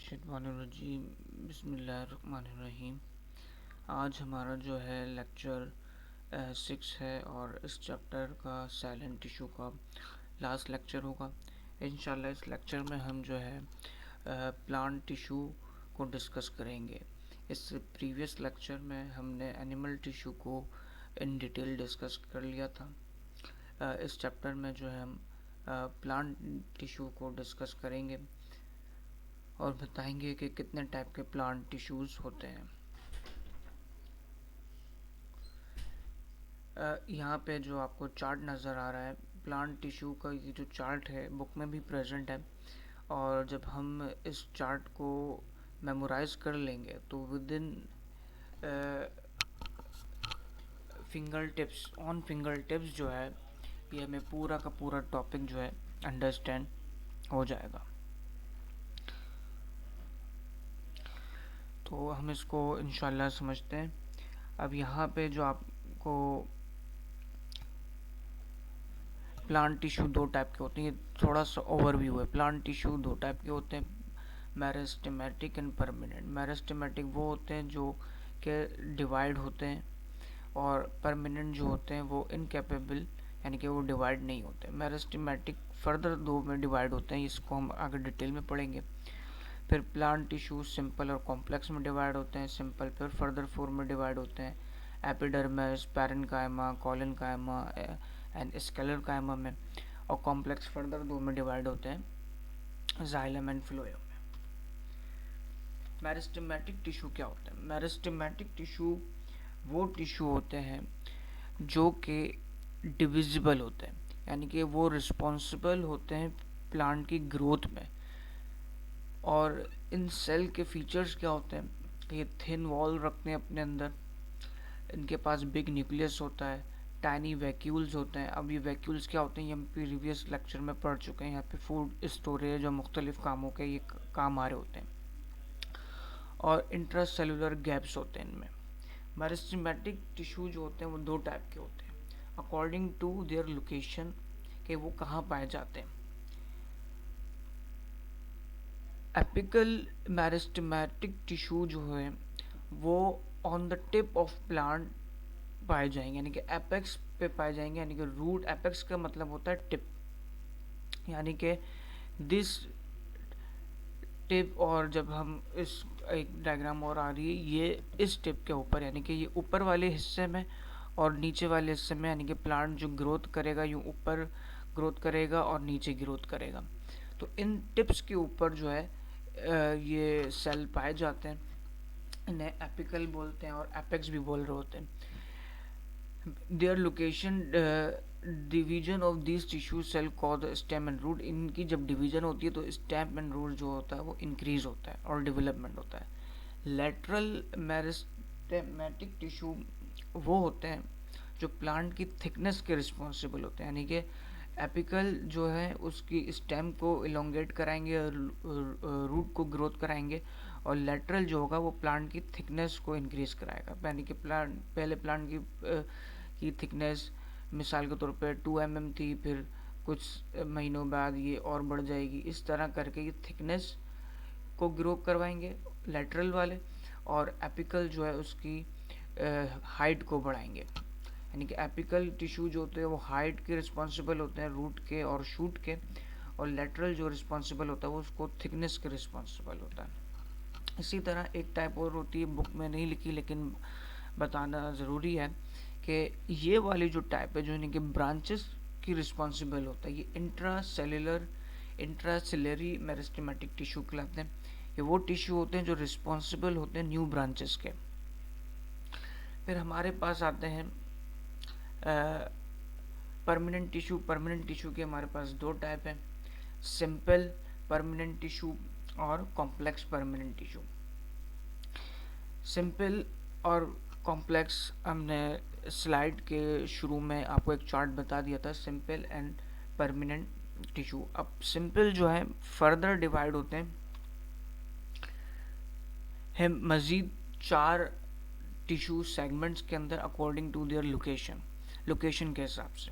मिनशैतानिर्रजीम बिस्मिल्लाहिर्रहमानिर्रहीम। आज हमारा जो है लेक्चर 6 है और इस चैप्टर का साइलेंट टिश्यू का लास्ट लेक्चर होगा। इंशाल्लाह इस लेक्चर में हम जो है प्लांट टिश्यू को डिस्कस करेंगे। इस प्रीवियस लेक्चर में हमने एनिमल टिश्यू को इन डिटेल डिस्कस कर लिया था। इस चैप्टर में जो है हम प्लांट टिश्यू को डिस्कस करेंगे और बताएंगे कि कितने टाइप के प्लांट टिश्यूज़ होते हैं। यहाँ पे जो आपको चार्ट नज़र आ रहा है प्लांट टिश्यू का, ये जो चार्ट है बुक में भी प्रेजेंट है, और जब हम इस चार्ट को मेमोराइज कर लेंगे तो विद इन फिंगर टिप्स जो है ये हमें पूरा का पूरा टॉपिक जो है अंडरस्टैंड हो जाएगा। तो हम इसको इंशाल्लाह समझते हैं। अब यहाँ पे जो आपको प्लांट टिश्यू दो टाइप के होते हैं, ये थोड़ा सा ओवरव्यू है। प्लांट टिश्यू दो टाइप के होते हैं, मेरिस्टेमेटिक एंड परमानेंट। मेरिस्टेमेटिक वो होते हैं जो के डिवाइड होते हैं, और परमानेंट जो होते हैं वो इनकेपेबल, यानी कि वो डिवाइड नहीं होते। मेरिस्टेमेटिक फर्दर दो में डिवाइड होते हैं, इसको हम आगे डिटेल में पढ़ेंगे। फिर प्लांट टिश्यू सिंपल और कॉम्प्लेक्स में डिवाइड होते हैं। सिंपल फिर फर्दर फोर में डिवाइड होते हैं, एपिडर्मिस, पैरेन्काइमा, कोलेनकाइमा एंड स्केलेरकाइमा में। और कॉम्प्लेक्स फर्दर दो में डिवाइड होते हैं, जाइलम एंड फ्लोएम में। मेरिस्टेमेटिक टिश्यू क्या होता है? मेरिस्टेमेटिक टिश्यू वो टिश्यू होते हैं जो कि डिविजिबल होते हैं, यानी कि वो रिस्पॉन्सिबल होते हैं प्लांट की ग्रोथ में। और इन सेल के फीचर्स क्या होते हैं? ये थिन वॉल रखते हैं अपने अंदर, इनके पास बिग न्यूक्लियस होता है, टाइनी वैक्यूल्स होते हैं। अब ये वैक्यूल्स क्या होते हैं ये हम प्रीवियस लेक्चर में पढ़ चुके हैं। यहाँ पे फूड स्टोरेज और मुख्तलिफ कामों के ये काम आ रहे होते हैं। और इंट्रासेलुलर गैप्स होते हैं इनमें। मेरिस्टेमेटिक टिश्यू जो होते हैं वो दो टाइप के होते हैं अकॉर्डिंग टू देयर लोकेशन, कि वो कहाँ पाए जाते हैं। एपिकल मेरिस्टेमेटिक टिश्यू जो है वो on the tip of plant पाए जाएंगे, यानी कि एपेक्स पे पाए जाएंगे, यानी कि रूट। एपेक्स का मतलब होता है टिप, यानी कि दिस टिप। और जब हम इस एक डायग्राम और आ रही है, ये इस टिप के ऊपर, यानी कि ये ऊपर वाले हिस्से में और नीचे वाले हिस्से में, यानी कि प्लांट जो ग्रोथ करेगा यूँ ऊपर ग्रोथ करेगा और नीचे ग्रोथ करेगा। तो इन टिप्स के ऊपर जो है ये सेल पाए जाते हैं। इन्हें एपिकल बोलते हैं और एपेक्स भी बोल रहे होते हैं। Their location division of this tissue cell cause stem and root. इनकी जब डिवीजन होती है तो स्टेम एंड रूट जो होता है वो इंक्रीज होता है और डेवलपमेंट होता है। लेटरल मेरिस्टेमेटिक टिश्यू वो होते हैं जो प्लांट की थिकनेस के रिस्पॉन्सिबल होते हैं, यानी कि एपिकल जो है उसकी स्टेम को इलोंगेट कराएंगे और रूट को ग्रोथ कराएंगे, और लेटरल जो होगा वो प्लांट की थिकनेस को इंक्रीज कराएगा। यानी कि पहले प्लांट की थिकनेस मिसाल के तौर पे 2 mm थी, फिर कुछ महीनों बाद ये और बढ़ जाएगी। इस तरह करके ये थिकनेस को ग्रो करवाएंगे लेटरल वाले, और एपिकल जो है उसकी हाइट को बढ़ाएंगे। यानी कि एपिकल टिश्यू जो होते हैं वो हाइट के रिस्पॉन्सिबल होते हैं, रूट के और शूट के, और लेटरल जो रिस्पॉन्सिबल होता है वो उसको थिकनेस के रिस्पॉन्सिबल होता है। इसी तरह एक टाइप और होती है, बुक में नहीं लिखी लेकिन बताना ज़रूरी है, कि ये वाली जो टाइप है जो यानी कि ब्रांचेस की रिस्पॉन्सिबल होता है, ये इंट्रासेलरी मेरिस्टेमेटिक टिश्यू कहलाते हैं। ये वो टिश्यू होते हैं जो रिस्पॉन्सिबल होते हैं न्यू ब्रांचेस के। फिर हमारे पास आते हैं परमानेंट टिश्यू। परमानेंट टिश्यू के हमारे पास दो टाइप हैं, सिंपल परमानेंट टिश्यू और कॉम्प्लेक्स परमानेंट टिश्यू। सिंपल और कॉम्प्लेक्स हमने स्लाइड के शुरू में आपको एक चार्ट बता दिया था, सिंपल एंड परमानेंट टिश्यू। अब सिंपल जो है फर्दर डिवाइड होते हैं मज़ीद 4 टिश्यू सेगमेंट्स के अंदर अकॉर्डिंग टू देयर लोकेशन के हिसाब से।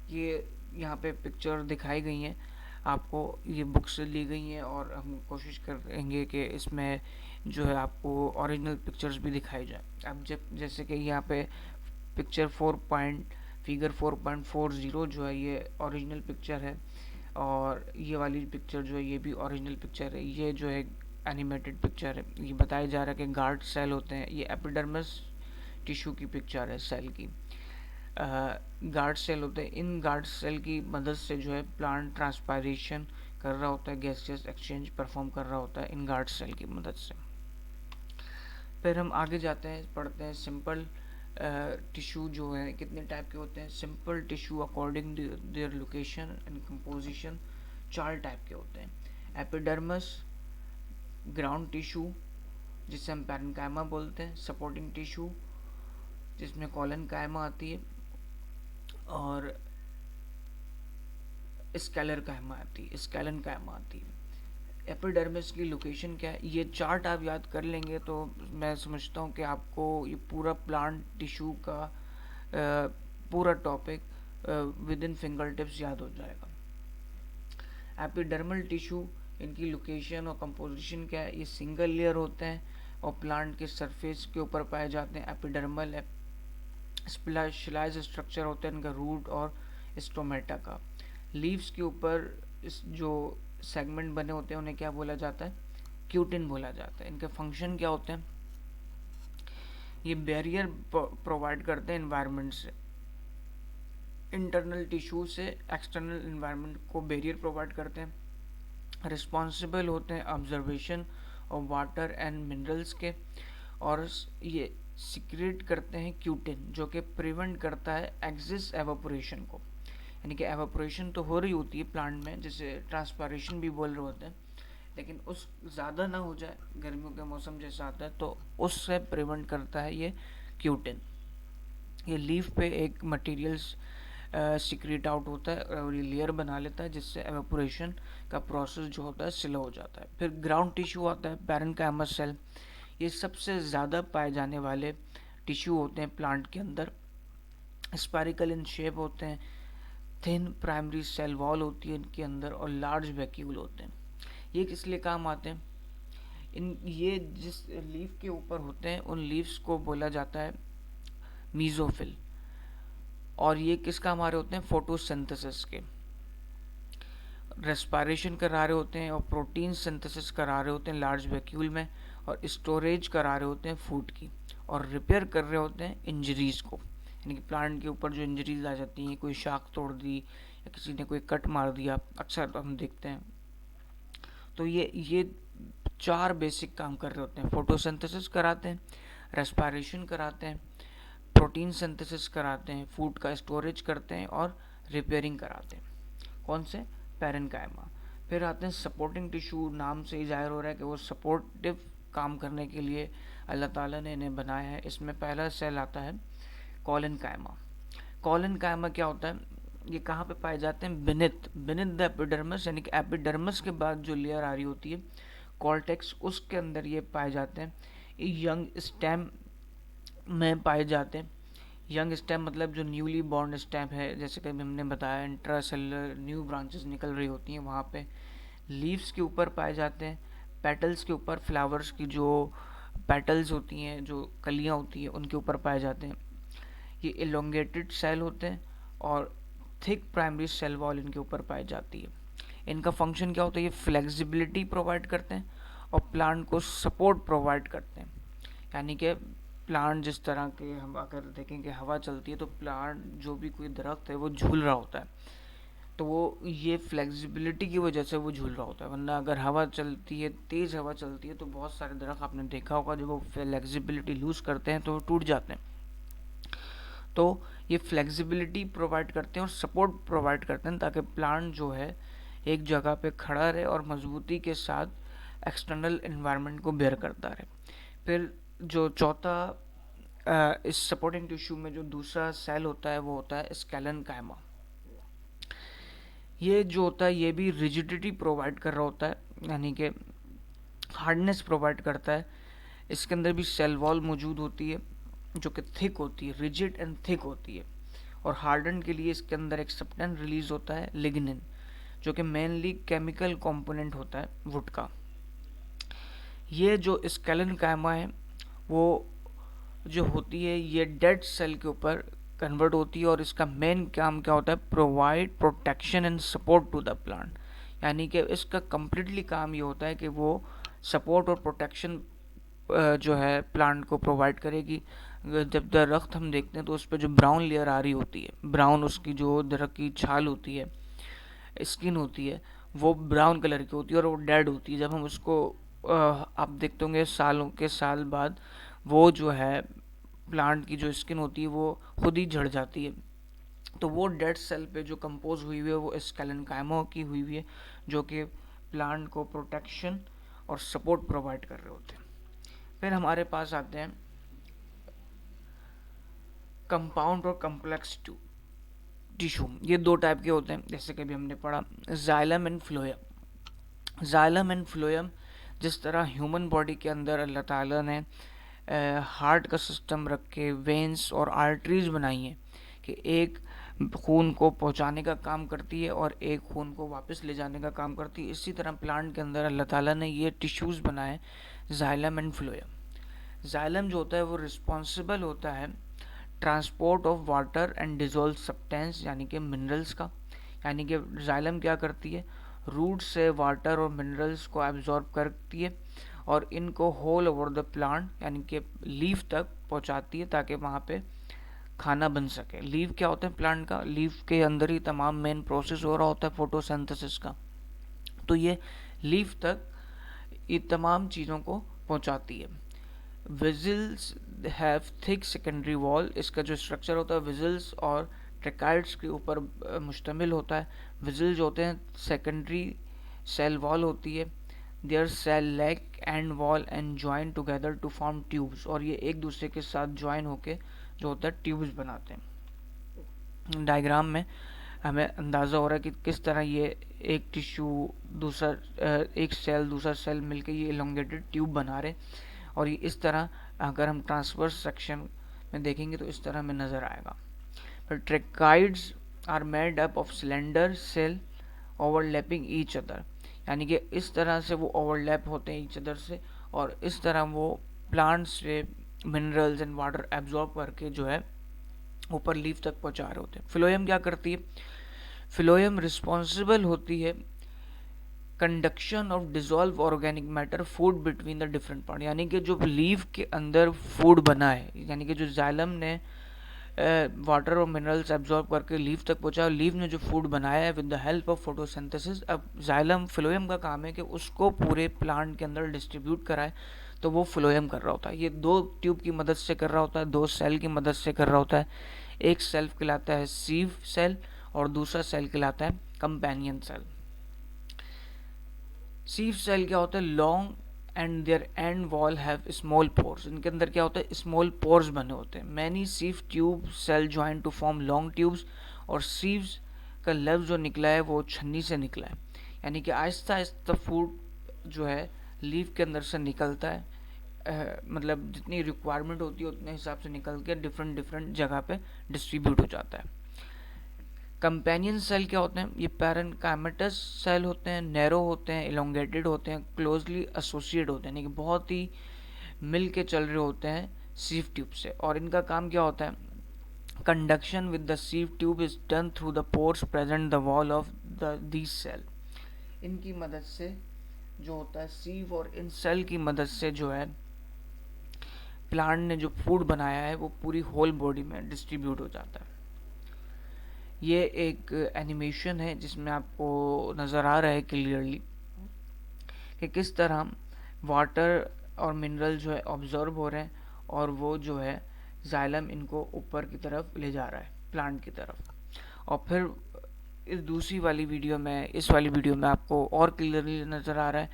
ये यहाँ पे पिक्चर दिखाई गई हैं। आपको ये बुक से ली गई हैं और हम कोशिश करेंगे कि इसमें जो है आपको ओरिजिनल पिक्चर्स भी दिखाई जाए। अब जब जैसे कि यहाँ पे पिक्चर फिगर 4.40 जो है ये ओरिजिनल पिक्चर है, और ये वाली पिक्चर जो है ये भी ओरिजिनल पिक्चर है। ये जो है एनिमेटेड पिक्चर है। ये बताया जा रहा है कि गार्ड सेल होते हैं, ये एपिडर्मिस टिश्यू की पिक्चर है सेल की। गार्ड सेल होते हैं, इन गार्ड सेल की मदद से जो है प्लांट ट्रांसपायरेशन कर रहा होता है, गैसियस एक्सचेंज परफॉर्म कर रहा होता है इन गार्ड सेल की मदद से। फिर हम आगे जाते हैं, पढ़ते हैं सिंपल टिश्यू जो है कितने टाइप के होते हैं। Simple tissue according their location and composition 4 type के होते हैं। एपिडर्मस ग्राउंड टिश्यू जिसे हम पैरेन्काइमा बोलते हैं, सपोर्टिंग टिश्यू जिसमें कॉलनकाइमा आती है, और स्केलनकाइमा आती है। एपिडर्मिस की लोकेशन क्या है, ये चार्ट आप याद कर लेंगे तो मैं समझता हूँ कि आपको ये पूरा प्लांट टिश्यू का पूरा topic with in finger tips याद हो जाएगा। एपिडर्मल टिश्यू, इनकी लोकेशन और कंपोजिशन क्या है, ये सिंगल लेयर होते हैं और प्लांट के सरफेस के ऊपर पाए जाते हैं। एपिडर्मल स्पेशलाइज स्ट्रक्चर होता है इनका रूट और स्टोमेटा का। लीव्स के ऊपर इस जो सेगमेंट बने होते हैं उन्हें क्या बोला जाता है, क्यूटिन बोला जाता है। इनके फंक्शन क्या होते हैं, ये बैरियर प्रोवाइड करते हैं एनवायरनमेंट से, इंटरनल टिश्यू से एक्सटर्नल एनवायरनमेंट को बैरियर प्रोवाइड करते हैं। रिस्पॉन्सिबल होते हैं observation of water and minerals के, और ये सिक्रेट करते हैं क्यूटिन जो कि प्रिवेंट करता है एक्सिस एवापोरेशन को। यानी कि एवापोरेशन तो हो रही होती है प्लांट में, जिसे ट्रांसपायरेशन भी बोल रहे होते हैं, लेकिन उस ज़्यादा ना हो जाए, गर्मियों के मौसम जैसा आता है तो उससे प्रिवेंट करता है ये क्यूटिन। ये लीफ पे एक मटेरियल्स सिक्रेट आउट होता है और ये लेयर बना लेता है जिससे एवापोरेशन का प्रोसेस जो होता है स्लो हो जाता है। फिर ग्राउंड टिश्यू आता है, पैरेन्काइमा सेल। ये सबसे ज़्यादा पाए जाने वाले टिश्यू होते हैं प्लांट के अंदर। स्पायरिकल इन शेप होते हैं, थिन प्राइमरी सेल वॉल होती है इनके अंदर, और लार्ज वैक्यूल होते हैं। ये किस लिए काम आते हैं, ये जिस लीफ के ऊपर होते हैं उन लीव्स को बोला जाता है मीजोफिल, और ये किस काम आ रहे होते हैं, फोटोसिंथेसिस के। रेस्पिरेशन करा रहे होते हैं और प्रोटीन सिंथेसिस करा रहे होते हैं लार्ज वैक्यूल में, और स्टोरेज करा रहे होते हैं फूड की, और रिपेयर कर रहे होते हैं इंजरीज को। यानी कि प्लांट के ऊपर जो इंजरीज आ जाती हैं, कोई शाख तोड़ दी या किसी ने कोई कट मार दिया, अक्सर हम देखते हैं। तो ये 4 बेसिक काम कर रहे होते हैं। फोटोसिंथेसिस कराते हैं, रेस्पिरेशन कराते हैं, प्रोटीन सिंथेसिस कराते हैं, फूड का स्टोरेज करते हैं, और रिपेयरिंग कराते हैं। कौन से, पैरेन्काइमा। फिर आते हैं सपोर्टिंग टिश्यू, नाम से ही जाहिर हो रहा है कि वो सपोर्टिव काम करने के लिए अल्लाह ताला ने इन्हें बनाया है। इसमें पहला सेल आता है कॉलनकाइमा। कॉलनकाइमा क्या होता है, ये कहाँ पे पाए जाते हैं, बिनिथ द एपिडर्मिस, यानी कि एपिडर्मिस के बाद जो लेयर आ रही होती है कॉर्टेक्स, उसके अंदर ये पाए जाते हैं। ये यंग स्टेम में पाए जाते हैं। यंग स्टेम मतलब जो न्यूली बॉर्न स्टेम है, जैसे कि हमने बताया इंट्रासेलुलर न्यू ब्रांचेस निकल रही होती हैं वहाँ पे। लीव्स के ऊपर पाए जाते हैं, पेटल्स के ऊपर, फ्लावर्स की जो पेटल्स होती हैं, जो कलियाँ होती हैं, उनके ऊपर पाए जाते हैं। ये एलोंगेटेड सेल होते हैं और थिक प्राइमरी सेल वॉल इनके ऊपर पाई जाती है। इनका फंक्शन क्या होता है, ये फ्लेक्सिबिलिटी प्रोवाइड करते हैं और प्लांट को सपोर्ट प्रोवाइड करते हैं। यानी कि प्लांट जिस तरह के, हम अगर देखें कि हवा चलती है तो प्लांट जो भी कोई दरख्त है वो झूल रहा होता है, तो वो ये फ्लेक्सिबिलिटी की वजह से वो झूल रहा होता है। वरना अगर हवा चलती है, तेज़ हवा चलती है, तो बहुत सारे दरख्त आपने देखा होगा जब वो फ्लेक्सिबिलिटी लूज़ करते हैं तो वो टूट जाते हैं। तो ये फ्लेक्सिबिलिटी प्रोवाइड करते हैं और सपोर्ट प्रोवाइड करते हैं ताकि प्लांट जो है एक जगह पे खड़ा रहे और मजबूती के साथ एक्सटर्नल एनवायरनमेंट को बेयर करता रहे। फिर जो चौथा इस सपोर्टिंग टिश्यू में जो दूसरा सेल होता है वो होता है स्केलेनकाइमा। ये जो होता है ये भी रिजिडिटी प्रोवाइड कर रहा होता है, यानी कि हार्डनेस प्रोवाइड करता है। इसके अंदर भी सेल वॉल मौजूद होती है जो कि थिक होती है, रिजिड एंड थिक होती है, और हार्डन के लिए इसके अंदर एक सब्सटेंस रिलीज होता है लिग्निन, जो कि मेनली केमिकल कंपोनेंट होता है वुड का। ये जो स्केलेनकाइमा है वो जो होती है ये डेड सेल के ऊपर कन्वर्ट होती है, और इसका मेन काम क्या होता है, provide protection and support to the plant. यानी कि इसका कम्प्लीटली काम ये होता है कि वो सपोर्ट और प्रोटेक्शन जो है प्लांट को प्रोवाइड करेगी। जब दरख्त हम देखते हैं तो उस पर जो ब्राउन लेयर आ रही होती है, ब्राउन उसकी जो दरख्त की छाल होती है, स्किन होती है, वो ब्राउन कलर की होती है और वो डेड होती है। जब हम उसको आप देखते होंगे सालों के साल बाद वो जो है प्लांट की जो स्किन होती है वो खुद ही झड़ जाती है। तो वो डेड सेल पे जो कंपोज हुई हुई है वो स्केलेनकाइमा की हुई हुई है, जो कि प्लांट को प्रोटेक्शन और सपोर्ट प्रोवाइड कर रहे होते हैं। फिर हमारे पास आते हैं कंपाउंड और कम्प्लेक्स टिश्यू। ये दो टाइप के होते हैं, जैसे कि अभी हमने पढ़ा xylem and phloem. Xylem and phloem, जिस तरह ह्यूमन बॉडी के अंदर अल्लाह ताला ने हार्ट का सिस्टम रख के वेंस और आर्टरीज बनाई हैं कि एक खून को पहुंचाने का काम करती है और एक खून को वापस ले जाने का काम करती है, इसी तरह प्लांट के अंदर अल्लाह ताला ने ये टिश्यूज़ बनाए जाइलम एंड फ्लोएम। जाइलम जो होता है वो रिस्पॉन्सिबल होता है transport of water and dissolve substance, यानी कि मिनरल्स का। यानी कि जाइलम क्या करती है, रूट से वाटर और मिनरल्स को एब्जॉर्ब करती है और इनको होल ओवर द प्लांट यानी कि लीफ तक पहुंचाती है ताकि वहाँ पे खाना बन सके। लीफ क्या होता है प्लांट का, लीफ के अंदर ही तमाम मेन प्रोसेस हो रहा होता है फोटोसिंथेसिस का। तो ये लीफ तक ये तमाम चीज़ों को पहुंचाती है। Whistles have thick secondary wall, इसका जो स्ट्रक्चर होता है विजिल्स और ट्रेकाइड्स के ऊपर मुश्तमिल होता है। विजिल जो होते हैं सेकेंडरी सेल वॉल होती है, their cell leg end wall and join together to form tubes, और ये एक दूसरे के साथ ज्वाइन होके जो होता है ट्यूब्स बनाते हैं। डायग्राम में हमें अंदाज़ा हो रहा है कि किस तरह ये एक टिश्यू दूसरा एक सेल दूसरा सेल मिलके ये इलोंगेटेड ट्यूब बना रहे, और ये इस तरह अगर हम ट्रांसवर्स सेक्शन में देखेंगे तो इस तरह में नज़र आएगा। फिर tracheids are made up of cylinder cell overlapping each other, यानी कि इस तरह से वो ओवरलैप होते हैं ईच अदर से, और इस तरह वो प्लांट से मिनरल्स एंड वाटर एब्जॉर्ब करके जो है ऊपर लीफ तक पहुंचा रहे होते हैं। फ्लोएम क्या करती है, फ्लोएम रिस्पॉन्सिबल होती है conduction of dissolve organic matter food between the different part, यानी कि जो लीफ के अंदर फूड बना है, यानी कि जो जाइलम ने वाटर और मिनरल्स एब्जॉर्ब करके लीफ तक पहुंचा, लीफ ने जो फूड बनाया है with the help of photosynthesis, अब जाइलम फ्लोएम का काम है कि उसको पूरे प्लांट के अंदर डिस्ट्रीब्यूट कराए, तो वो फ्लोएम कर रहा होता है। ये दो ट्यूब की मदद से कर रहा होता है, दो सेल की मदद से कर रहा होता है। एक सेल कहलाता है सीव सेल और दूसरा सेल कहलाता है कंपेनियन सेल। सीव सेल क्या होता है, long and their end wall have small pores, इनके अंदर क्या होता है स्मॉल पोर्स बने होते हैं। Many sieve tube cell join to form long tubes, और सीव्स का लफ्ज़ जो निकला है वो छन्नी से निकला है, यानी कि आहिस्ता आहिस्ता फूड जो है लीफ के अंदर से निकलता है, मतलब जितनी रिक्वायरमेंट होती है उतने हिसाब से निकल के डिफरेंट डिफरेंट जगह पे डिस्ट्रीब्यूट हो जाता है। कंपेनियन सेल क्या होते हैं, ये पैरेन्काइमेटस सेल होते हैं, नैरो होते हैं, इलोंगेटेड होते हैं, क्लोजली एसोसिएट होते हैं, यानी कि बहुत ही मिल के चल रहे होते हैं सीव ट्यूब से। और इनका काम क्या होता है, conduction with the sieve tube is done through the pores present the wall of this cell. इनकी मदद से जो होता है सीव और इन सेल की मदद से जो है प्लांट ने जो फूड बनाया है वो पूरी होल बॉडी में डिस्ट्रीब्यूट हो जाता है। ये एक एनिमेशन है जिसमें आपको नज़र आ रहा है क्लियरली कि किस तरह वाटर और मिनरल जो है ऑब्जर्व हो रहे हैं, और वो जो है जाइलम इनको ऊपर की तरफ ले जा रहा है प्लांट की तरफ। और फिर इस दूसरी वाली वीडियो में, इस वाली वीडियो में आपको और क्लियरली नज़र आ रहा है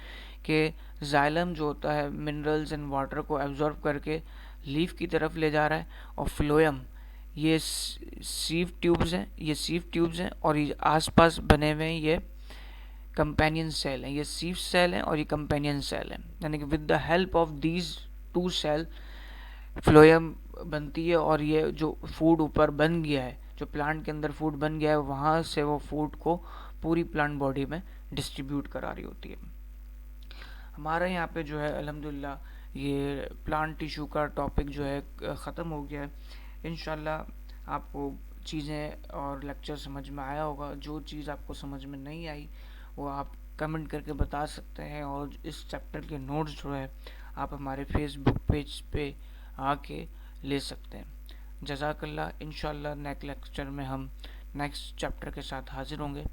कि जाइलम जो होता है मिनरल्स एंड वाटर को एब्जॉर्ब करके लीफ की तरफ ले जा रहा है, और फ्लोएम ये सीव ट्यूब्स हैं, ये सीव ट्यूब्स हैं, और ये आसपास बने हुए हैं ये कंपेनियन सेल हैं, ये सीव सेल हैं और ये कंपेनियन सेल हैं, यानी कि with the help of these two cell phloem बनती है। और ये जो फूड ऊपर बन गया है, जो प्लांट के अंदर फूड बन गया है, वहाँ से वो फूड को पूरी प्लांट बॉडी में डिस्ट्रीब्यूट करा रही होती है। हमारा यहाँ पे जो है अल्हम्दुलिल्लाह ये प्लांट टिश्यू का टॉपिक जो है ख़त्म हो गया है। इंशाल्लाह आपको चीज़ें और लेक्चर समझ में आया होगा। जो चीज़ आपको समझ में नहीं आई वो आप कमेंट करके बता सकते हैं, और इस चैप्टर के नोट्स जो है आप हमारे फेसबुक पेज पे आके ले सकते हैं। जज़ाकल्लाह। इंशाल्लाह नेक्स्ट लेक्चर में हम नेक्स्ट चैप्टर के साथ हाजिर होंगे।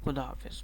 खुदा हाफिज़।